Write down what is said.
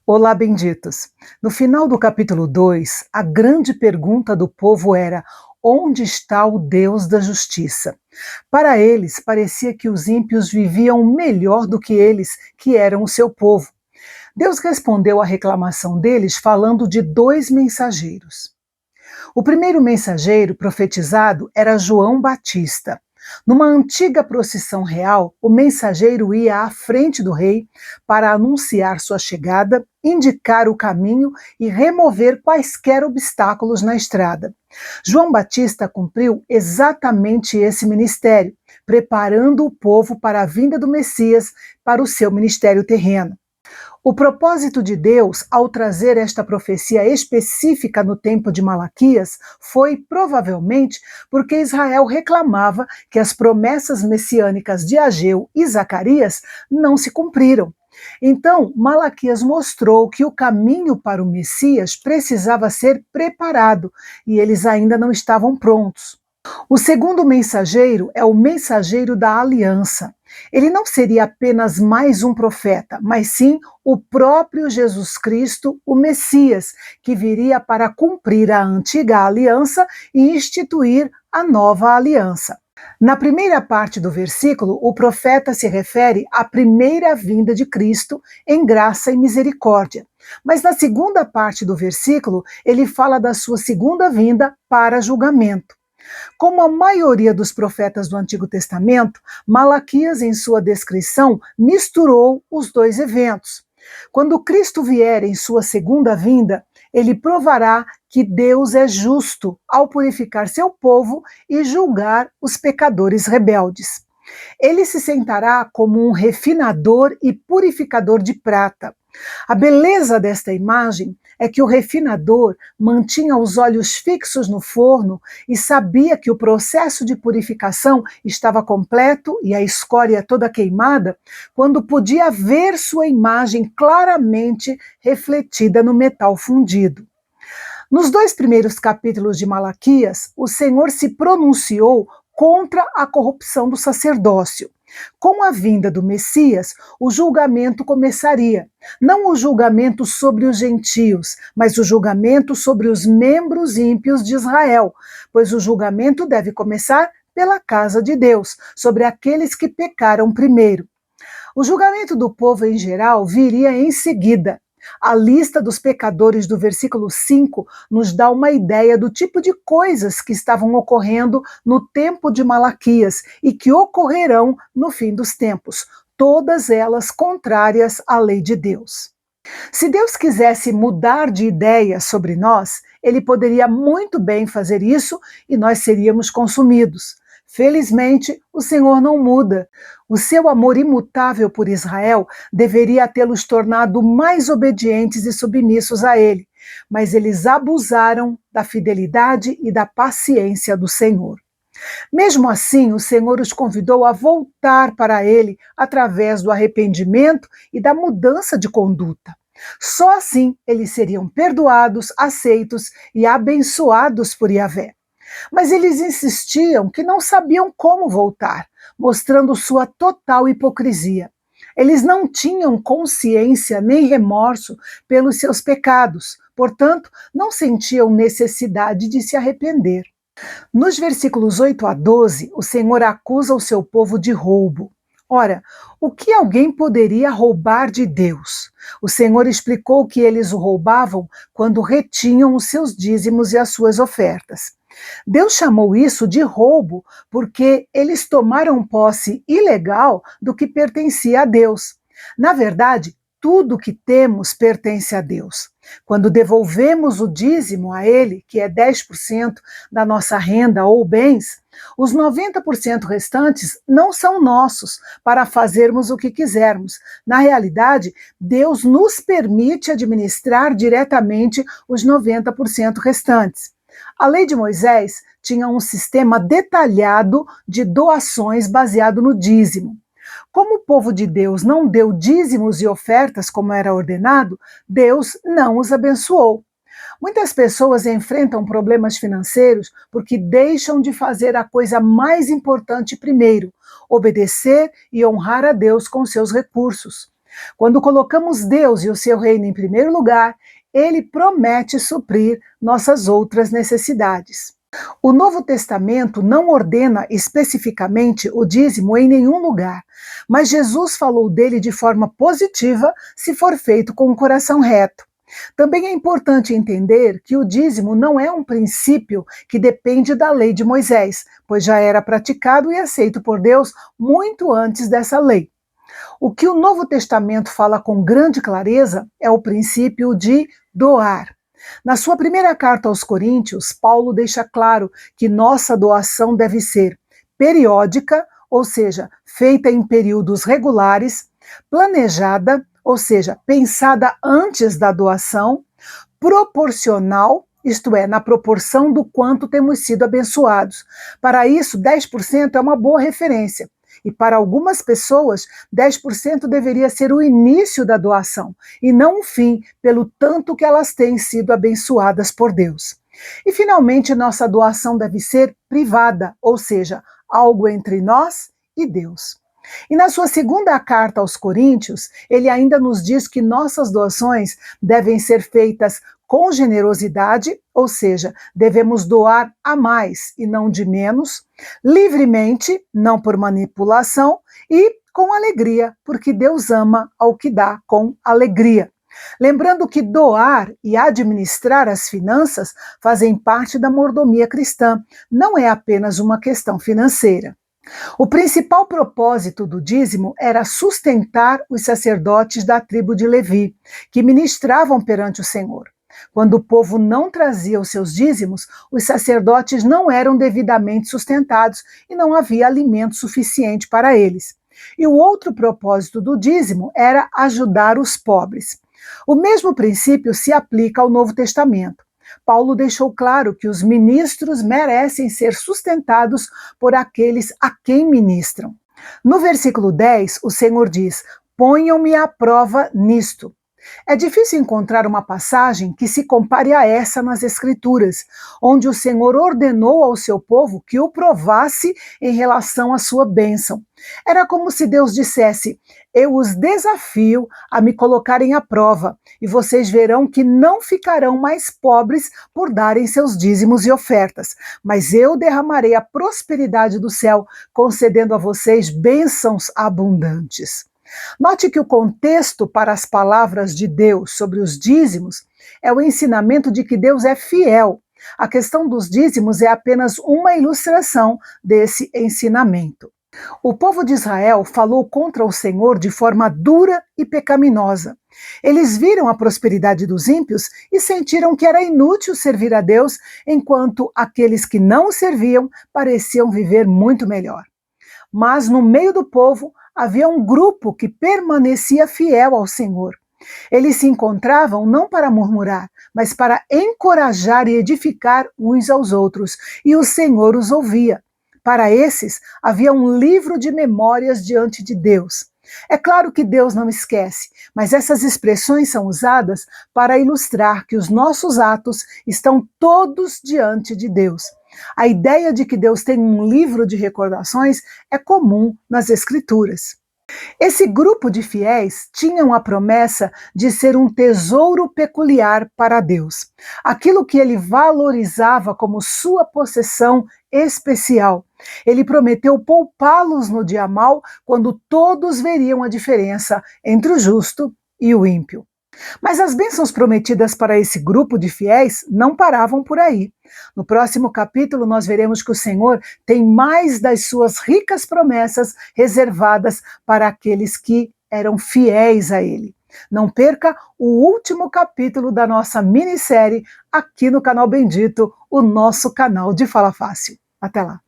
Olá, benditos. No final do capítulo 2, a grande pergunta do povo era: onde está o Deus da justiça? Para eles, parecia que os ímpios viviam melhor do que eles, que eram o seu povo. Deus respondeu à reclamação deles falando de dois mensageiros. O primeiro mensageiro profetizado era João Batista. Numa antiga procissão real, o mensageiro ia à frente do rei para anunciar sua chegada, indicar o caminho e remover quaisquer obstáculos na estrada. João Batista cumpriu exatamente esse ministério, preparando o povo para a vinda do Messias para o seu ministério terreno. O propósito de Deus, ao trazer esta profecia específica no tempo de Malaquias, foi provavelmente porque Israel reclamava que as promessas messiânicas de Ageu e Zacarias não se cumpriram. Então, Malaquias mostrou que o caminho para o Messias precisava ser preparado e eles ainda não estavam prontos. O segundo mensageiro é o mensageiro da aliança. Ele não seria apenas mais um profeta, mas sim o próprio Jesus Cristo, o Messias, que viria para cumprir a antiga aliança e instituir a nova aliança. Na primeira parte do versículo, o profeta se refere à primeira vinda de Cristo em graça e misericórdia. Mas na segunda parte do versículo, ele fala da sua segunda vinda para julgamento. Como a maioria dos profetas do Antigo Testamento, Malaquias, em sua descrição, misturou os dois eventos. Quando Cristo vier em sua segunda vinda, ele provará que Deus é justo ao purificar seu povo e julgar os pecadores rebeldes. Ele se sentará como um refinador e purificador de prata. A beleza desta imagem é que o refinador mantinha os olhos fixos no forno e sabia que o processo de purificação estava completo e a escória toda queimada, quando podia ver sua imagem claramente refletida no metal fundido. Nos dois primeiros capítulos de Malaquias, o Senhor se pronunciou contra a corrupção do sacerdócio. Com a vinda do Messias, o julgamento começaria. Não o julgamento sobre os gentios, mas o julgamento sobre os membros ímpios de Israel, pois o julgamento deve começar pela casa de Deus, sobre aqueles que pecaram primeiro. O julgamento do povo em geral viria em seguida. A lista dos pecadores do versículo 5 nos dá uma ideia do tipo de coisas que estavam ocorrendo no tempo de Malaquias e que ocorrerão no fim dos tempos, todas elas contrárias à lei de Deus. Se Deus quisesse mudar de ideia sobre nós, ele poderia muito bem fazer isso e nós seríamos consumidos. Felizmente, o Senhor não muda. O seu amor imutável por Israel deveria tê-los tornado mais obedientes e submissos a ele, mas eles abusaram da fidelidade e da paciência do Senhor. Mesmo assim, o Senhor os convidou a voltar para ele através do arrependimento e da mudança de conduta. Só assim eles seriam perdoados, aceitos e abençoados por Yahvé. Mas eles insistiam que não sabiam como voltar, mostrando sua total hipocrisia. Eles não tinham consciência nem remorso pelos seus pecados, portanto, não sentiam necessidade de se arrepender. Nos versículos 8 a 12, o Senhor acusa o seu povo de roubo. Ora, o que alguém poderia roubar de Deus? O Senhor explicou que eles o roubavam quando retinham os seus dízimos e as suas ofertas. Deus chamou isso de roubo porque eles tomaram posse ilegal do que pertencia a Deus. Na verdade, tudo que temos pertence a Deus. Quando devolvemos o dízimo a Ele, que é 10% da nossa renda ou bens, os 90% restantes não são nossos para fazermos o que quisermos. Na realidade, Deus nos permite administrar diretamente os 90% restantes. A lei de Moisés tinha um sistema detalhado de doações baseado no dízimo. Como o povo de Deus não deu dízimos e ofertas como era ordenado, Deus não os abençoou. Muitas pessoas enfrentam problemas financeiros porque deixam de fazer a coisa mais importante primeiro, obedecer e honrar a Deus com seus recursos. Quando colocamos Deus e o seu reino em primeiro lugar, ele promete suprir nossas outras necessidades. O Novo Testamento não ordena especificamente o dízimo em nenhum lugar, mas Jesus falou dele de forma positiva se for feito com o coração reto. Também é importante entender que o dízimo não é um princípio que depende da lei de Moisés, pois já era praticado e aceito por Deus muito antes dessa lei. O que o Novo Testamento fala com grande clareza é o princípio de doar. Na sua primeira carta aos Coríntios, Paulo deixa claro que nossa doação deve ser periódica, ou seja, feita em períodos regulares, planejada, ou seja, pensada antes da doação, proporcional, isto é, na proporção do quanto temos sido abençoados. Para isso, 10% é uma boa referência. E para algumas pessoas, 10% deveria ser o início da doação, e não o fim, pelo tanto que elas têm sido abençoadas por Deus. E, finalmente, nossa doação deve ser privada, ou seja, algo entre nós e Deus. E na sua segunda carta aos Coríntios, ele ainda nos diz que nossas doações devem ser feitas com generosidade, ou seja, devemos doar a mais e não de menos, livremente, não por manipulação, e com alegria, porque Deus ama ao que dá com alegria. Lembrando que doar e administrar as finanças fazem parte da mordomia cristã, não é apenas uma questão financeira. O principal propósito do dízimo era sustentar os sacerdotes da tribo de Levi, que ministravam perante o Senhor. Quando o povo não trazia os seus dízimos, os sacerdotes não eram devidamente sustentados e não havia alimento suficiente para eles. E o outro propósito do dízimo era ajudar os pobres. O mesmo princípio se aplica ao Novo Testamento. Paulo deixou claro que os ministros merecem ser sustentados por aqueles a quem ministram. No versículo 10, o Senhor diz: "Ponham-me à prova nisto". É difícil encontrar uma passagem que se compare a essa nas Escrituras, onde o Senhor ordenou ao seu povo que o provasse em relação à sua bênção. Era como se Deus dissesse: "Eu os desafio a me colocarem à prova, e vocês verão que não ficarão mais pobres por darem seus dízimos e ofertas, mas eu derramarei a prosperidade do céu, concedendo a vocês bênçãos abundantes". Note que o contexto para as palavras de Deus sobre os dízimos é o ensinamento de que Deus é fiel. A questão dos dízimos é apenas uma ilustração desse ensinamento. O povo de Israel falou contra o Senhor de forma dura e pecaminosa. Eles viram a prosperidade dos ímpios e sentiram que era inútil servir a Deus, enquanto aqueles que não o serviam pareciam viver muito melhor. Mas no meio do povo havia um grupo que permanecia fiel ao Senhor. Eles se encontravam não para murmurar, mas para encorajar e edificar uns aos outros, e o Senhor os ouvia. Para esses, havia um livro de memórias diante de Deus. É claro que Deus não esquece, mas essas expressões são usadas para ilustrar que os nossos atos estão todos diante de Deus. A ideia de que Deus tem um livro de recordações é comum nas Escrituras. Esse grupo de fiéis tinham a promessa de ser um tesouro peculiar para Deus, aquilo que ele valorizava como sua possessão especial. Ele prometeu poupá-los no dia mau, quando todos veriam a diferença entre o justo e o ímpio. Mas as bênçãos prometidas para esse grupo de fiéis não paravam por aí. No próximo capítulo, nós veremos que o Senhor tem mais das suas ricas promessas reservadas para aqueles que eram fiéis a Ele. Não perca o último capítulo da nossa minissérie aqui no Canal Bendito, o nosso canal de Fala Fácil. Até lá!